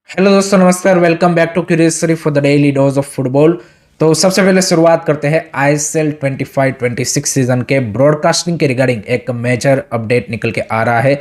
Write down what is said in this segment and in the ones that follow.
Hello दोस्तों, नमस्कार। Welcome back to क्यूरियसरी for the daily dose of football. तो सबसे पहले शुरुआत करते हैं आईएसएल 25-26 सीजन के ब्रॉडकास्टिंग के रिगार्डिंग एक मेजर अपडेट निकल के आ रहा है।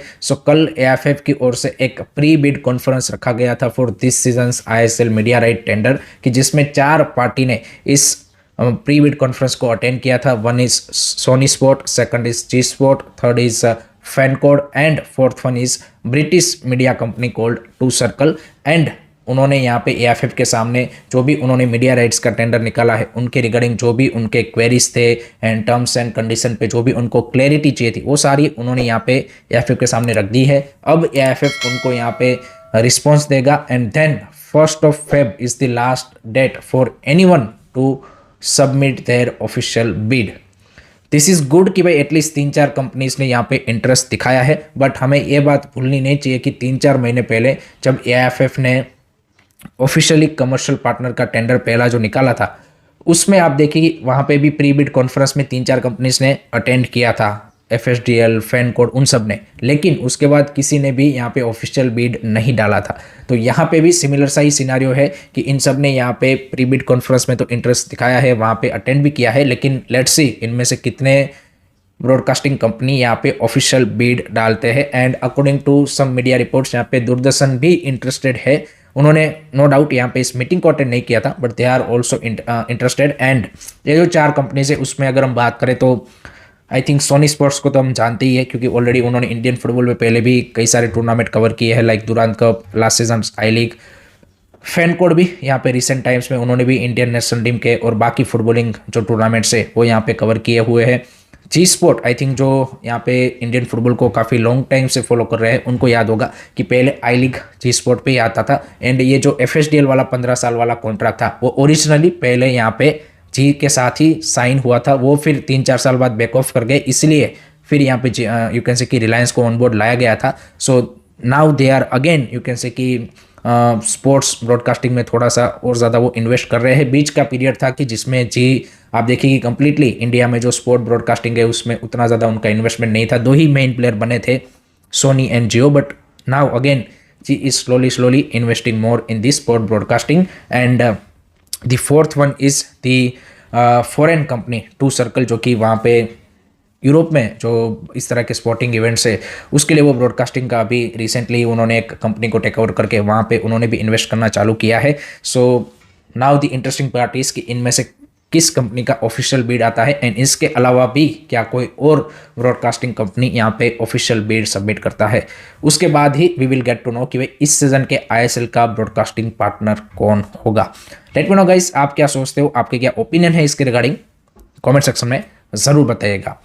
कल एएफएफ की ओर से एक प्री बिड कॉन्फ्रेंस रखा गया था for this season's ISL media right tender कि जिसमें 4 पार्टी ने इस प्री बिड कॉन्फ्रेंस को अटेंड किया था। One is Sony Sport, second is Zee Sport, third is FanCode and fourth one is British media company called two circle. And उन्होंने यहाँ पे एएफएफ के सामने जो भी उन्होंने मीडिया राइट्स का टेंडर निकाला है उनके रिगार्डिंग जो भी उनके क्वेरीज थे एंड टर्म्स एंड कंडीशन पे जो भी उनको क्लैरिटी चाहिए थी वो सारी उन्होंने यहाँ पे एएफएफ के सामने रख दी है। अब एएफएफ उनको यहाँ पे रिस्पॉन्स देगा and then 1 is the last date for anyone to submit their official bid. This is good कि भाई एटलीस्ट 3-4 कंपनीज ने यहाँ पे इंटरेस्ट दिखाया है। बट हमें ये बात भूलनी नहीं चाहिए कि 3-4 महीने पहले जब एएफएफ ने ऑफिशियली कमर्शियल पार्टनर का टेंडर पहला जो निकाला था उसमें आप देखिए कि वहाँ पे भी प्री बिड कॉन्फ्रेंस में 3-4 कंपनीज ने अटेंड किया था, एफएसडीएल, फैन कोड, उन सब ने। लेकिन उसके बाद किसी ने भी यहाँ पे ऑफिशियल बिड नहीं डाला था। तो यहाँ पे भी सिमिलर सा ही सिनारियो है कि इन सब ने यहाँ पे प्री बिड कॉन्फ्रेंस में तो इंटरेस्ट दिखाया है, वहाँ पे अटेंड भी किया है, लेकिन लेट्स सी इनमें से कितने ब्रॉडकास्टिंग कंपनी यहाँ पे ऑफिशियल बिड डालते हैं। And according to some media reports यहाँ पे दूरदर्शन भी इंटरेस्टेड है। उन्होंने नो डाउट यहाँ पे इस मीटिंग को अटेंड नहीं किया था but they are also interested. And ये जो 4 कंपनीज है उसमें अगर हम बात करें तो आई थिंक सोनी स्पोर्ट्स को तो हम जानते ही है क्योंकि ऑलरेडी उन्होंने इंडियन फुटबॉल में पहले भी कई सारे टूर्नामेंट कवर किए हैं like Durand cup, last season I league. FanCode भी यहाँ पे रिसेंट टाइम्स में उन्होंने भी इंडियन नेशनल टीम के और बाकी फुटबॉलिंग जो टूर्नामेंट्स है वो यहाँ पे कवर किए हुए हैं। जी स्पोर्ट आई थिंक जो यहाँ पे इंडियन फुटबॉल को काफ़ी लॉन्ग टाइम से फॉलो कर रहे हैं उनको याद होगा कि पहले आई लीग जी स्पोर्ट पे ही आता था। एंड ये जो एफएसडीएल वाला 15 साल वाला कॉन्ट्रैक्ट था वो ओरिजिनली पहले यहाँ पे जी के साथ ही साइन हुआ था, वो फिर 3-4 साल बाद बैक ऑफ कर गए, इसलिए फिर यहाँ पे यू कैन से कि रिलायंस को ऑन बोर्ड लाया गया था। So now they are again you can say कि स्पोर्ट्स ब्रॉडकास्टिंग में थोड़ा सा और ज़्यादा वो इन्वेस्ट कर रहे हैं। बीच का पीरियड था कि जिसमें जी आप देखिए कि कंप्लीटली इंडिया में जो स्पोर्ट ब्रॉडकास्टिंग है उसमें उतना ज़्यादा उनका इन्वेस्टमेंट नहीं था, 2 ही मेन प्लेयर बने थे, Sony and Jio. But now again Zee is slowly investing more in this sport broadcasting. And the fourth one is the foreign company to circle जो कि वहाँ पे यूरोप में जो इस तरह के स्पोर्टिंग इवेंट्स है उसके लिए वो ब्रॉडकास्टिंग का अभी रिसेंटली उन्होंने एक कंपनी को टेक ओवर करके वहाँ पे उन्होंने भी इन्वेस्ट करना चालू किया है। So now the interesting part is कि इनमें से किस कंपनी का ऑफिशियल बिड आता है एंड इसके अलावा भी क्या कोई और ब्रॉडकास्टिंग कंपनी यहाँ पे ऑफिशियल बिड सबमिट करता है। उसके बाद ही we will get to know कि भाई इस सीजन के आईएसएल का ब्रॉडकास्टिंग पार्टनर कौन होगा। लेट मी नो गाइस, आप क्या सोचते हो, आपके क्या ओपिनियन है इसके रिगार्डिंग, कमेंट सेक्शन में ज़रूर बताइएगा।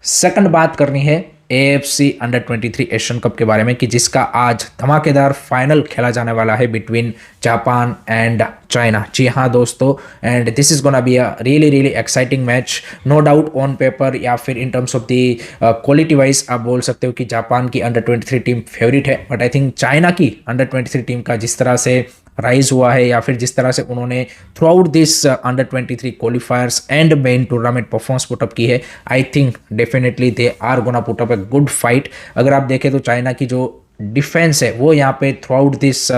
सेकंड बात करनी है एएफसी अंडर 23 एशियन कप के बारे में कि जिसका आज धमाकेदार फाइनल खेला जाने वाला है बिटवीन जापान एंड चाइना। जी हाँ दोस्तों, and this is gonna be a really exciting match. No doubt on paper या फिर in terms of the quality wise आप बोल सकते हो कि जापान की अंडर 23 टीम फेवरेट है, बट आई थिंक चाइना की अंडर 23 टीम का जिस तरह से राइज हुआ है या फिर जिस तरह से उन्होंने throughout this under 23 qualifiers and main tournament performance put up की है, I think definitely they are gonna put up a good fight. अगर आप देखें तो चाइना की जो डिफेंस है वो यहाँ पे throughout this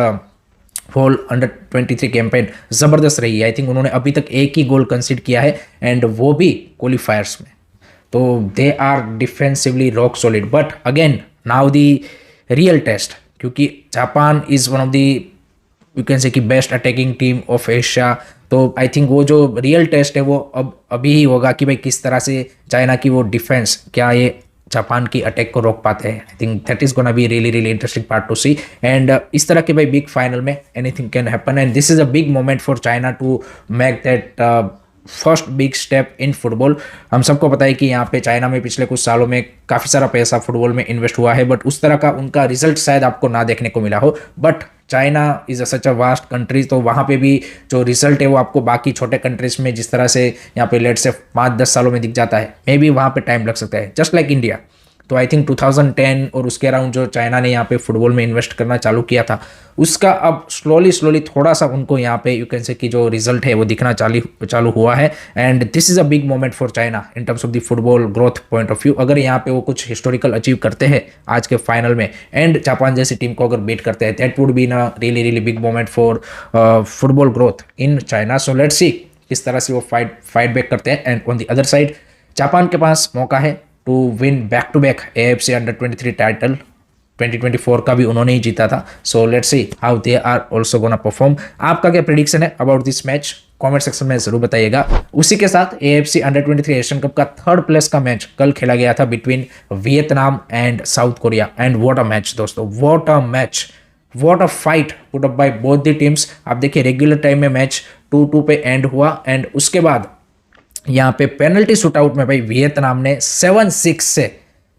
whole under 23 campaign ज़बरदस्त रही है। आई थिंक उन्होंने अभी तक एक ही गोल कंसीड किया है एंड वो भी क्वालिफायर्स में, तो they are defensively rock solid. But again now the real test, क्योंकि Japan is one of the you can say कि best attacking team of Asia, तो आई थिंक वो जो रियल टेस्ट है वो अब अभी ही होगा कि भाई किस तरह से चाइना की वो डिफेंस क्या ये जापान की अटैक को रोक पाते हैं। I think that is gonna be really interesting part to see. And इस तरह के भाई बिग फाइनल में anything can happen and this is a big moment for China to make that first big step in football. हम सबको पता है कि यहाँ पे चाइना में पिछले कुछ सालों में काफ़ी सारा पैसा फुटबॉल में इन्वेस्ट हुआ है, बट उस तरह का उनका रिजल्ट शायद आपको ना देखने को मिला हो। But China is a such a vast country, तो वहाँ पे भी जो रिजल्ट है वो आपको बाकी छोटे कंट्रीज में जिस तरह से यहाँ पे लेट से 5-10 सालों में दिख जाता है, मे बी वहाँ पे टाइम लग सकता है। जस्ट लाइक इंडिया, तो आई थिंक 2010 और उसके अराउंड जो चाइना ने यहाँ पे फुटबॉल में इन्वेस्ट करना चालू किया था, उसका अब स्लोली थोड़ा सा उनको यहाँ पे यू कैन से कि जो रिजल्ट है वो दिखना चालू हुआ है। And this is a big moment for China in terms of the football growth point of view. अगर यहाँ पे वो कुछ हिस्टोरिकल अचीव करते हैं आज के फाइनल में एंड जापान जैसी टीम को अगर बीट करते हैं, दैट वुड बी ना really big moment for football growth in China. So let's see किस तरह से वो फाइट बैक करते हैं। And on the other side Japan के पास मौका है to win back to back AFC अंडर-23 टाइटल। 2024 का भी उन्होंने ही जीता था। So let's see how they are also gonna perform. आपका क्या प्रेडिक्शन है about this match, comment section में जरूर बताइएगा। उसी के साथ AFC अंडर-23 एशियन कप का 3rd प्लेस का मैच कल खेला गया था between Vietnam and South Korea. And what a match दोस्तों, what a match, what a fight put up by both the teams. आप देखिए रेगुलर टाइम में मैच 2-2 पे एंड हुआ एंड उसके बाद यहाँ पे पेनल्टी शूटआउट में भाई वियतनाम ने 7-6 से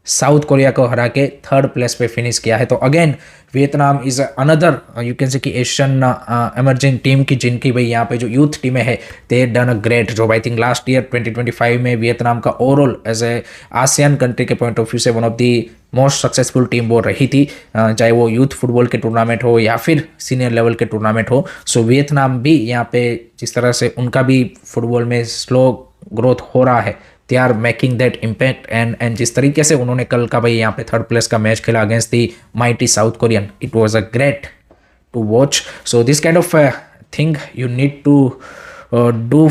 साउथ कोरिया को हरा के 3rd प्लेस पे फिनिश किया है। तो again Vietnam is another you can say कि एशियन एमर्जिंग टीम की जिनकी भाई यहाँ पे जो यूथ टीमें है they done a great job. I think last year 2025 में वियतनाम का overall as a ASEAN country के पॉइंट ऑफ व्यू से one of the most successful team वो रही थी, चाहे वो यूथ फुटबॉल के टूर्नामेंट हो या फिर सीनियर लेवल के टूर्नामेंट हो। सो वियतनाम भी यहाँ पे जिस तरह से उनका भी फुटबॉल में स्लो ग्रोथ हो रहा है, they are making that impact. And जिस तरीके से उन्होंने कल का भाई यहाँ पे 3rd प्लेस का मैच खेला against the mighty South Korean, it was a great to watch. So this kind of thing you need to do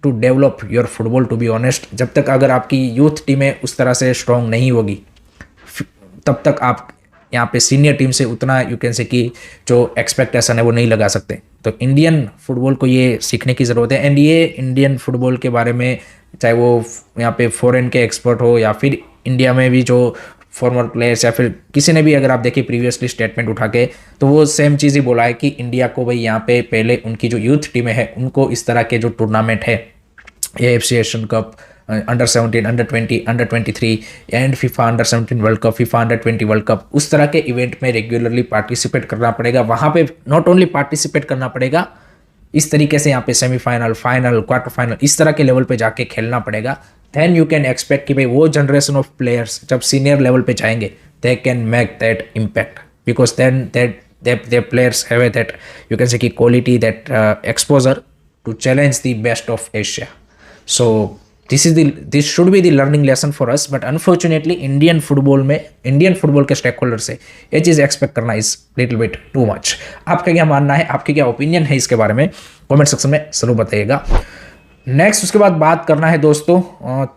to develop your football to be honest. जब तक अगर आपकी यूथ टीमें उस तरह से स्ट्रॉन्ग नहीं होगी तब तक आप यहाँ पे सीनियर टीम से उतना यू कैन से कि जो एक्सपेक्टेशन है वो नहीं लगा सकते। तो इंडियन फुटबॉल को ये सीखने की ज़रूरत है। एंड ये इंडियन फुटबॉल के बारे में चाहे वो यहाँ पे फॉरेन के एक्सपर्ट हो या फिर इंडिया में भी जो फॉर्मर प्लेयर्स या फिर किसी ने भी अगर आप देखिए प्रीवियसली स्टेटमेंट उठा के, तो वो सेम चीज़ ही बोला है कि इंडिया को भाई यहाँ पे पहले उनकी जो यूथ टीमें हैं उनको इस तरह के जो टूर्नामेंट है AFC Asian cup, under-17, अंडर-20, अंडर-23 and FIFA under-17 world cup, FIFA अंडर-20 world cup, उस तरह के इवेंट में रेगुलरली पार्टिसिपेट करना पड़ेगा। वहाँ पे नॉट ओनली पार्टिसिपेट करना पड़ेगा, इस तरीके से यहाँ पे सेमीफाइनल, फाइनल, क्वार्टर फाइनल इस तरह के लेवल पे जाके खेलना पड़ेगा। देन यू कैन एक्सपेक्ट कि भाई वो जनरेशन ऑफ प्लेयर्स जब सीनियर लेवल पे जाएंगे they can make that impact because then they players have that you can say कि quality, that exposure to challenge the best of Asia. So this should be the learning lesson for us. But unfortunately Indian football के stakeholder से ये चीज़ expect करना is little bit too much. आपका क्या मानना है, आपकी क्या ओपिनियन है इसके बारे में, कमेंट सेक्शन में जरूर बताइएगा। नेक्स्ट उसके बाद बात करना है दोस्तों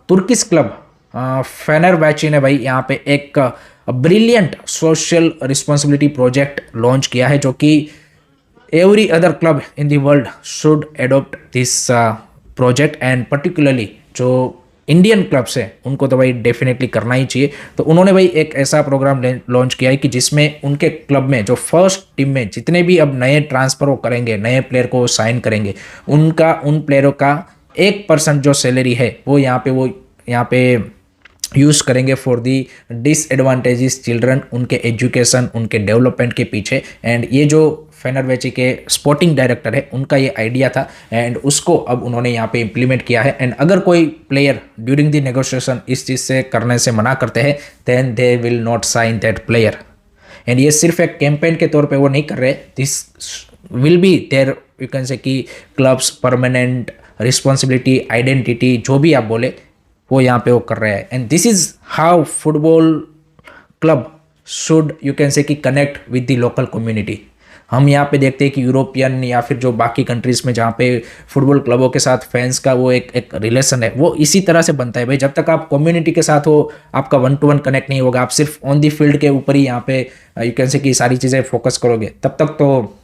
तुर्किश क्लब फेनेरबाचे ने भाई यहाँ पे एक brilliant social responsibility project launch किया है जो कि every other club in the world should adopt this project. And particularly जो इंडियन क्लब्स हैं उनको तो भाई डेफिनेटली करना ही चाहिए। तो उन्होंने भाई एक ऐसा प्रोग्राम लॉन्च किया है कि जिसमें उनके क्लब में जो फर्स्ट टीम में जितने भी अब नए ट्रांसफर वो करेंगे, नए प्लेयर को साइन करेंगे, उन प्लेयरों का 1% जो सैलरी है वो यहाँ पे यूज़ करेंगे फॉर दी डिसएडवांटेजेस चिल्ड्रन, उनके एजुकेशन, उनके डेवलपमेंट के पीछे। एंड ये जो फेनेरबाचे के स्पोर्टिंग डायरेक्टर है उनका ये आइडिया था एंड उसको अब उन्होंने यहाँ पे इम्प्लीमेंट किया है। एंड अगर कोई प्लेयर ड्यूरिंग द नेगोशिएशन इस चीज़ से करने से मना करते हैं then they will not sign that player. And ये सिर्फ एक कैंपेन के तौर पे वो नहीं कर रहे, this will be there you can say कि क्लब्स परमानेंट रिस्पॉन्सिबिलिटी, आइडेंटिटी, जो भी आप बोले वो यहाँ पे वो कर रहे हैं। And this is how football club should you can say कि connect with the local community. हम यहाँ पे देखते हैं कि यूरोपियन या फिर जो बाकी कंट्रीज़ में जहाँ पे फुटबॉल क्लबों के साथ फैंस का वो एक रिलेशन है वो इसी तरह से बनता है भाई। जब तक आप कम्युनिटी के साथ हो, आपका 1-to-1 कनेक्ट नहीं होगा, आप सिर्फ ऑन दी फील्ड के ऊपर ही यहाँ पे यू कैन से कि सारी चीज़ें फोकस करोगे, तब तक तो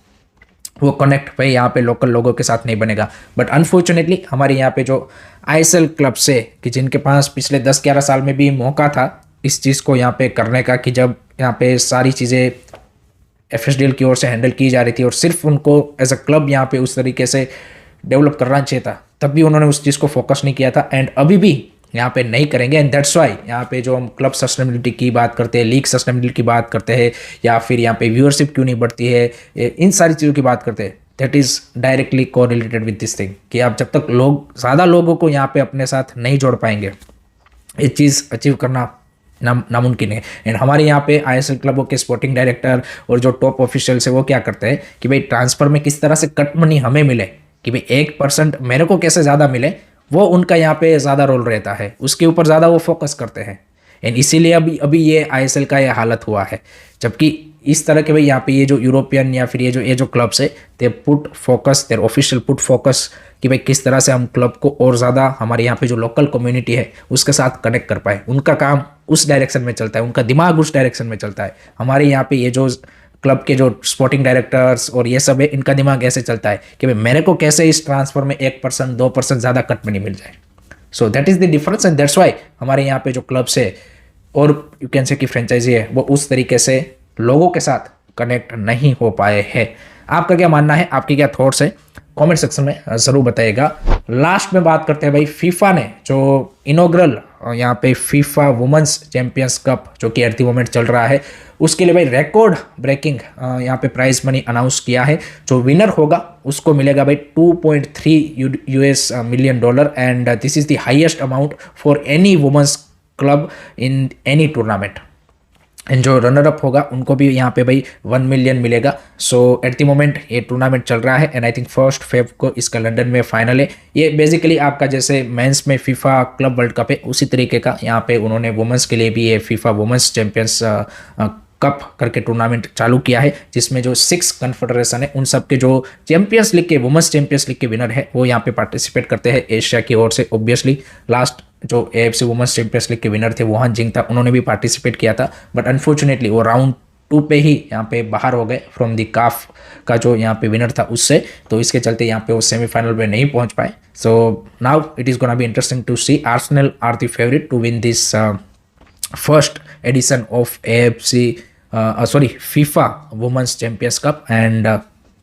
वो कनेक्ट भाई यहाँ पे लोकल लोगों के साथ नहीं बनेगा। बट अनफॉर्चुनेटली हमारे यहाँ पे जो ISL क्लब से कि जिनके पास पिछले 10-11 साल में भी मौका था इस चीज़ को यहाँ पे करने का, कि जब यहाँ पे सारी चीज़ें FSDL की ओर से हैंडल की जा रही थी और सिर्फ उनको एज अ क्लब यहाँ पे उस तरीके से डेवलप करना चाहिए था, तब भी उन्होंने उस चीज़ को फोकस नहीं किया था एंड अभी भी यहाँ पे नहीं करेंगे। एंड दैट्स वाई यहाँ पे जो हम क्लब सस्टेनेबिलिटी की बात करते हैं, लीग सस्टेनेबिलिटी की बात करते हैं या फिर यहाँ पे व्यूअरशिप क्यों नहीं बढ़ती है, इन सारी चीज़ों की बात करते हैं, that is directly correlated with this thing कि आप जब तक ज़्यादा लोगों को यहाँ पे अपने साथ नहीं जोड़ पाएंगे ये चीज़ अचीव करना नामुमकिन है। एंड हमारे यहाँ पे आईएसएल क्लबों के स्पोर्टिंग डायरेक्टर और जो टॉप ऑफिशियल्स है वो क्या करते हैं कि भाई ट्रांसफर में किस तरह से कट मनी हमें मिले, कि भाई 1% मेरे को कैसे ज़्यादा मिले, वो उनका यहाँ पे ज़्यादा रोल रहता है, उसके ऊपर ज़्यादा वो फोकस करते हैं। एंड इसीलिए अभी ये आईएसएल का ये हालत हुआ है। जबकि इस तरह के भाई यहाँ पे ये जो यूरोपियन या फिर ये जो क्लब्स है, they put focus, there official put focus कि भाई किस तरह से हम क्लब को और ज़्यादा हमारे यहाँ पे जो लोकल कम्युनिटी है उसके साथ कनेक्ट कर पाए। उनका काम उस डायरेक्शन में चलता है, उनका दिमाग उस डायरेक्शन में चलता है। हमारे यहाँ पे ये जो क्लब के जो स्पोर्टिंग डायरेक्टर्स और ये सब है, इनका दिमाग ऐसे चलता है कि भाई मेरे को कैसे इस ट्रांसफर में 1% 2% ज़्यादा कट मनी मिल जाए। So that is the difference and that's why हमारे यहाँ पे जो क्लब्स है और यू कैन से की फ्रेंचाइजी है वो उस तरीके से लोगों के साथ कनेक्ट नहीं हो पाए हैं। आपका क्या मानना है, आपके क्या थॉट्स है, कमेंट सेक्शन में ज़रूर बताइएगा। लास्ट में बात करते हैं भाई फीफा ने जो इनॉग्रल यहाँ पे फीफा वुमेंस चैंपियंस कप जो कि एट द मोमेंट चल रहा है, उसके लिए भाई रिकॉर्ड ब्रेकिंग यहाँ पे प्राइज मनी अनाउंस किया है। जो विनर होगा उसको मिलेगा भाई $2.3 million and this is the highest amount for any women's club in any tournament. And जो रनर अप होगा उनको भी यहाँ पे भाई 1 मिलियन मिलेगा। सो एट द मोमेंट ये टूर्नामेंट चल रहा है एंड आई थिंक 1 फेब को इसका लंदन में फाइनल है। ये बेसिकली आपका जैसे मेंस में फीफा क्लब वर्ल्ड कप है उसी तरीके का यहाँ पे उन्होंने वुमेंस के लिए भी ये फीफा वुमेंस चैंपियंस कप करके टूर्नामेंट चालू किया है, जिसमें जो 6 कन्फेडरेशन है उन सब के जो चैंपियंस लीग के वुमेंस चैंपियंस लीग के विनर है वो यहाँ पे पार्टिसिपेट करते हैं एशिया की ओर से। ऑब्वियसली लास्ट जो AFC वुमेंस चैंपियंस लीग के विनर थे वुहान जिंग था, उन्होंने भी पार्टिसिपेट किया था, बट अनफॉर्चुनेटली वो राउंड 2 पे ही यहाँ पे बाहर हो गए फ्रॉम द काफ का जो यहाँ पे विनर था उससे। तो इसके चलते यहाँ पे वो सेमीफाइनल में नहीं पहुंच पाए। So now it is gonna be interesting to see. Arsenal are the favourite to win this first edition of FIFA Women's Champions Cup and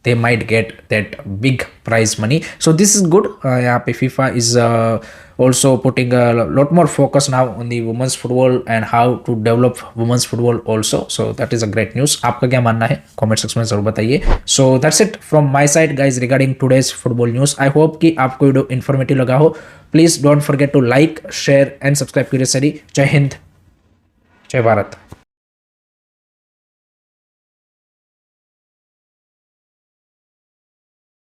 they might get that big prize money. So this is good. यहाँ पे FIFA is also putting a lot more focus now on the women's football and how to develop women's football also. So that is a great news. आपका क्या मानना है comment section में जरूर बताइए। So that's it from my side guys regarding today's football news. I hope कि आपको video informative लगा हो। Please don't forget to like, share and subscribe curious study. जय हिंद, जय भारत।